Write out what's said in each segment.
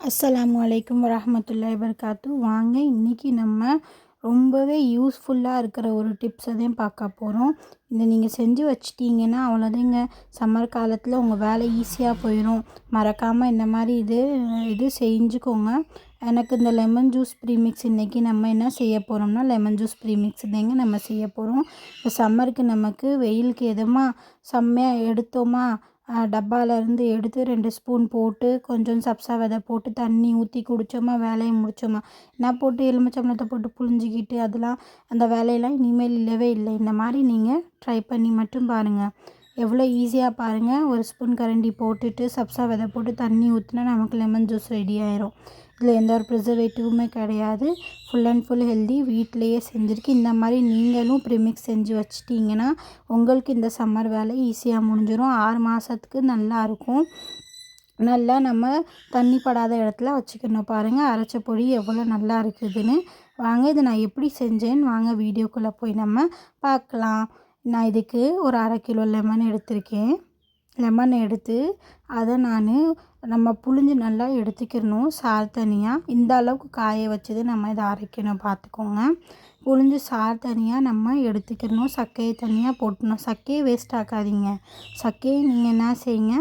அஸ்ஸலாமு அலைக்கும் வரஹ்மத்துல்லாஹி வபரகாத்து. வாங்க இன்றைக்கி நம்ம ரொம்பவே யூஸ்ஃபுல்லாக இருக்கிற ஒரு டிப்ஸை தான் பார்க்க போகிறோம். இதை நீங்கள் செஞ்சு வச்சிட்டிங்கன்னா அவ்வளோதாங்க, சம்மர் காலத்தில் உங்கள் வேலை ஈஸியாக போயிடும். மறக்காமல் இந்த மாதிரி இது செஞ்சுக்கோங்க. எனக்கு இந்த லெமன் ஜூஸ் ப்ரீமிக்ஸ் இன்றைக்கி நம்ம என்ன செய்ய போகிறோம்னா லெமன் ஜூஸ் ப்ரீமிக்ஸ் தாங்க நம்ம செய்ய போகிறோம். இப்போ சம்மருக்கு நமக்கு வெயிலுக்கு எதுமா செம்மையாக எடுத்தோமா, டப்பாவிலேருந்து எடுத்து 2 ஸ்பூன் போட்டு கொஞ்சம் சப்ஸா விதை போட்டு தண்ணி ஊற்றி குடித்தோமா, வேலையை முடித்தோமா. நான் போட்டு எலுமிச்சம்பழத்தை போட்டு புழிஞ்சிக்கிட்டு அதெல்லாம் அந்த வேலையெல்லாம் இனிமேல் இல்லவே இல்லை. இந்த மாதிரி நீங்கள் ட்ரை பண்ணி மட்டும் பாருங்கள், எவ்வளோ ஈஸியாக பாருங்கள். ஒரு ஸ்பூன் கரண்டி போட்டுட்டு சப்ஸா விதை போட்டு தண்ணி ஊற்றினா நமக்கு லெமன் ஜூஸ் ரெடி ஆயிரும். இதில் எந்த ஒரு ப்ரிசர்வேட்டிவுமே கிடையாது. ஃபுல் அண்ட் ஃபுல் ஹெல்தி, வீட்டிலையே செஞ்சுருக்கு. இந்த மாதிரி நீங்களும் ப்ரீமிக்ஸ் செஞ்சு வச்சிட்டிங்கன்னா உங்களுக்கு இந்த சம்மர் வேலை ஈஸியாக முடிஞ்சிடும். 6 மாதத்துக்கு நல்லாயிருக்கும். நல்லா நம்ம தண்ணி படாத இடத்துல வச்சுக்கணும். பாருங்கள் அரைச்ச பொடி எவ்வளோ நல்லா இருக்குதுன்னு. வாங்க இதை நான் எப்படி செஞ்சேன்னு வாங்க வீடியோக்குள்ளே போய் நம்ம பார்க்கலாம். நான் இதுக்கு ஒரு 1/2 கிலோ லெமன் எடுத்திருக்கேன். லெமன் எடுத்து அதை நம்ம புழிஞ்சு நல்லா எடுத்துக்கிறணும். சாறு தனியாக இந்த அளவுக்கு காய வச்சது நம்ம இதை அரைக்கணும், பார்த்துக்கோங்க. புழிஞ்சு சாறு தனியாக நம்ம எடுத்துக்கிறணும். சக்கையை தனியாக போட்டணும். சக்கையை வேஸ்ட் ஆக்காதீங்க. சக்கையை நீங்கள் என்ன செய்யுங்க,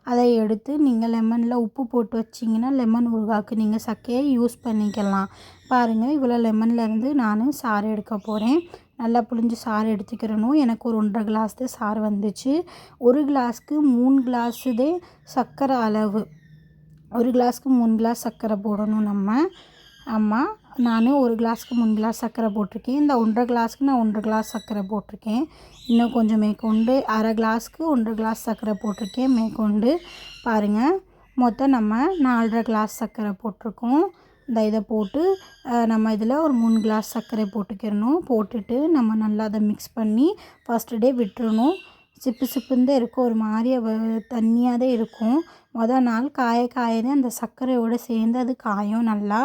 அதை எடுத்து நீங்கள் லெமனில் உப்பு போட்டு வச்சிங்கன்னா லெமன் ஊறுகாய்க்கு நீங்கள் சக்கையை யூஸ் பண்ணிக்கலாம். பாருங்கள், இவ்வளோ லெமன்லேருந்து நான் சாறு எடுக்க போகிறேன். நல்லா புழிஞ்சு சாறு எடுத்துக்கிறணும். எனக்கு ஒரு 1.5 கிளாஸ் தான் சாறு வந்துச்சு. 1 கிளாஸ்க்கு 3 கிளாஸு தான் சர்க்கரை அளவு. 1 கிளாஸ்க்கு 3 கிளாஸ் சர்க்கரை போடணும் நம்ம. ஆமாம், நான் 1 கிளாஸ்க்கு 3 கிளாஸ் சர்க்கரை போட்டிருக்கேன். இந்த 1.5 கிளாஸ்க்கு நான் 1.5 கிளாஸ் சர்க்கரை போட்டிருக்கேன். இன்னும் கொஞ்சம் மேற்கொண்டு 1/2 கிளாஸ்க்கு 1.5 கிளாஸ் சர்க்கரை போட்டிருக்கேன் மேற்கொண்டு. பாருங்கள், மொத்தம் நம்ம 4.5 கிளாஸ் சர்க்கரை போட்டிருக்கோம். இதை போட்டு நம்ம இதில் ஒரு 3 கிளாஸ் சர்க்கரை போட்டுக்கிறணும். போட்டுட்டு நம்ம நல்லா அதை மிக்ஸ் பண்ணி ஃபஸ்ட்டு டே விட்டுறணும். சிப்பு சிப்புன்னு தான் இருக்கும், ஒரு மாதிரியாக தண்ணியாக தான் இருக்கும். மொதல் நாள் காய தான் அந்த சர்க்கரையோடு சேர்ந்து அது காயும் நல்லா.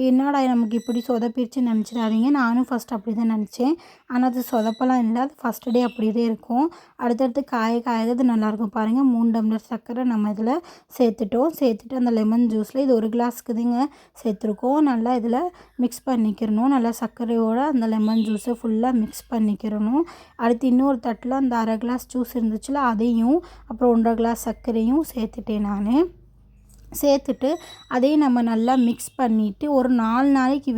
என்னடா நமக்கு இப்படி சொதப்பிடுச்சுன்னு நினச்சிடாதீங்க. நானும் ஃபஸ்ட் அப்படி தான் நினச்சேன். ஆனால் அது சொதப்பெல்லாம் இல்லை, அது ஃபஸ்ட்டு டே அப்படி தான் இருக்கும். அடுத்தடுத்து காய தான் அது நல்லாயிருக்கும். பாருங்கள், 3 டம்ளர் சர்க்கரை நம்ம இதில் சேர்த்துட்டு அந்த லெமன் ஜூஸில் இது 1 கிளாஸ்க்கு தாங்க சேர்த்துருக்கோம். நல்லா இதில் மிக்ஸ் பண்ணிக்கிறணும். நல்லா சர்க்கரையோடு அந்த லெமன் ஜூஸை ஃபுல்லாக மிக்ஸ் பண்ணிக்கிறணும். அடுத்து இன்னொரு தட்டில் அந்த 1/2 கிளாஸ் ஜூஸ் இருந்துச்சுல அதையும் அப்புறம் 1.5 கிளாஸ் சர்க்கரையும் சேர்த்துட்டேன் நான். சேர்த்துட்டு அதையும் நம்ம நல்லா மிக்ஸ் பண்ணிவிட்டு ஒரு 4 நாளைக்கு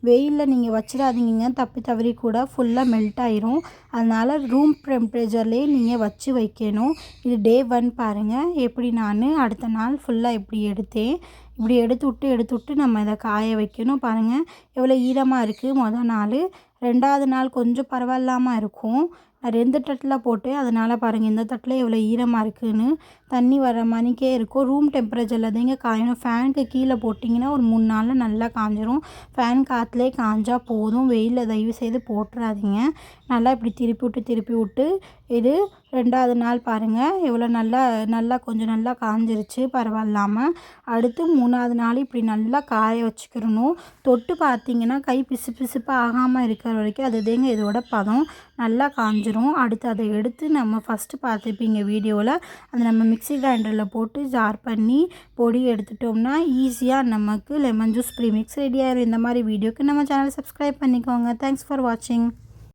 வெயிலில் நீங்கள் வச்சிடாதீங்க. தவறி கூட ஃபுல்லாக மெல்ட் ஆயிரும். அதனால் ரூம் டெம்பரேச்சர்லேயே நீங்கள் வச்சு வைக்கணும். இது டே 1 பாருங்கள், எப்படி நான் அடுத்த நாள் ஃபுல்லாக எப்படி எடுத்தேன். இப்படி எடுத்து விட்டு நம்ம இதை காய வைக்கணும். பாருங்கள் எவ்வளோ ஈரமாக இருக்குது. மொதல் நாள், 2வது நாள் கொஞ்சம் பரவாயில்லாமல் இருக்கும். நான் 2 தட்டில் போட்டு, அதனால் பாருங்கள் இந்த தட்டில் எவ்வளோ ஈரமாக இருக்குதுன்னு. தண்ணி வர மணிக்கே இருக்கும். ரூம் டெம்பரேச்சரில் தாங்க காயணும். ஃபேனுக்கு கீழே போட்டிங்கன்னா ஒரு 3 நாளில் நல்லா காஞ்சிரும். ஃபேன் காற்றுலேயே காஞ்சால் போதும். வெயிலில் தயவு செய்து போட்டுறாதீங்க. நல்லா இப்படி திருப்பி விட்டு இது 2வது நாள் பாருங்கள் எவ்வளோ நல்லா கொஞ்சம் நல்லா காஞ்சிருச்சு பரவாயில்லாமல். அடுத்து 3வது நாள் இப்படி நல்லா காய வச்சுக்கிறணும். தொட்டு பார்த்திங்கன்னா கை பிசுப்பாக ஆகாமல் இருக்கிற வரைக்கும் அது தாங்க இதோட பதம். நல்லா காஞ்சிரும். அடுத்து அதை எடுத்து நம்ம ஃபஸ்ட்டு பார்த்துருப்பீங்க வீடியோவில், அதை நம்ம மிக்ஸி கிரைண்டரில் போட்டு ஜார் பண்ணி பொடி எடுத்துட்டோம்னா ஈஸியாக நமக்கு லெமன் ஜூஸ் ப்ரீமிக்ஸ் ரெடி ஆயிரும். இந்த மாதிரி வீடியோக்கு நம்ம சேனல் சப்ஸ்கிரைப் பண்ணிக்கோங்க. தேங்க்ஸ் ஃபார் வாட்சிங்.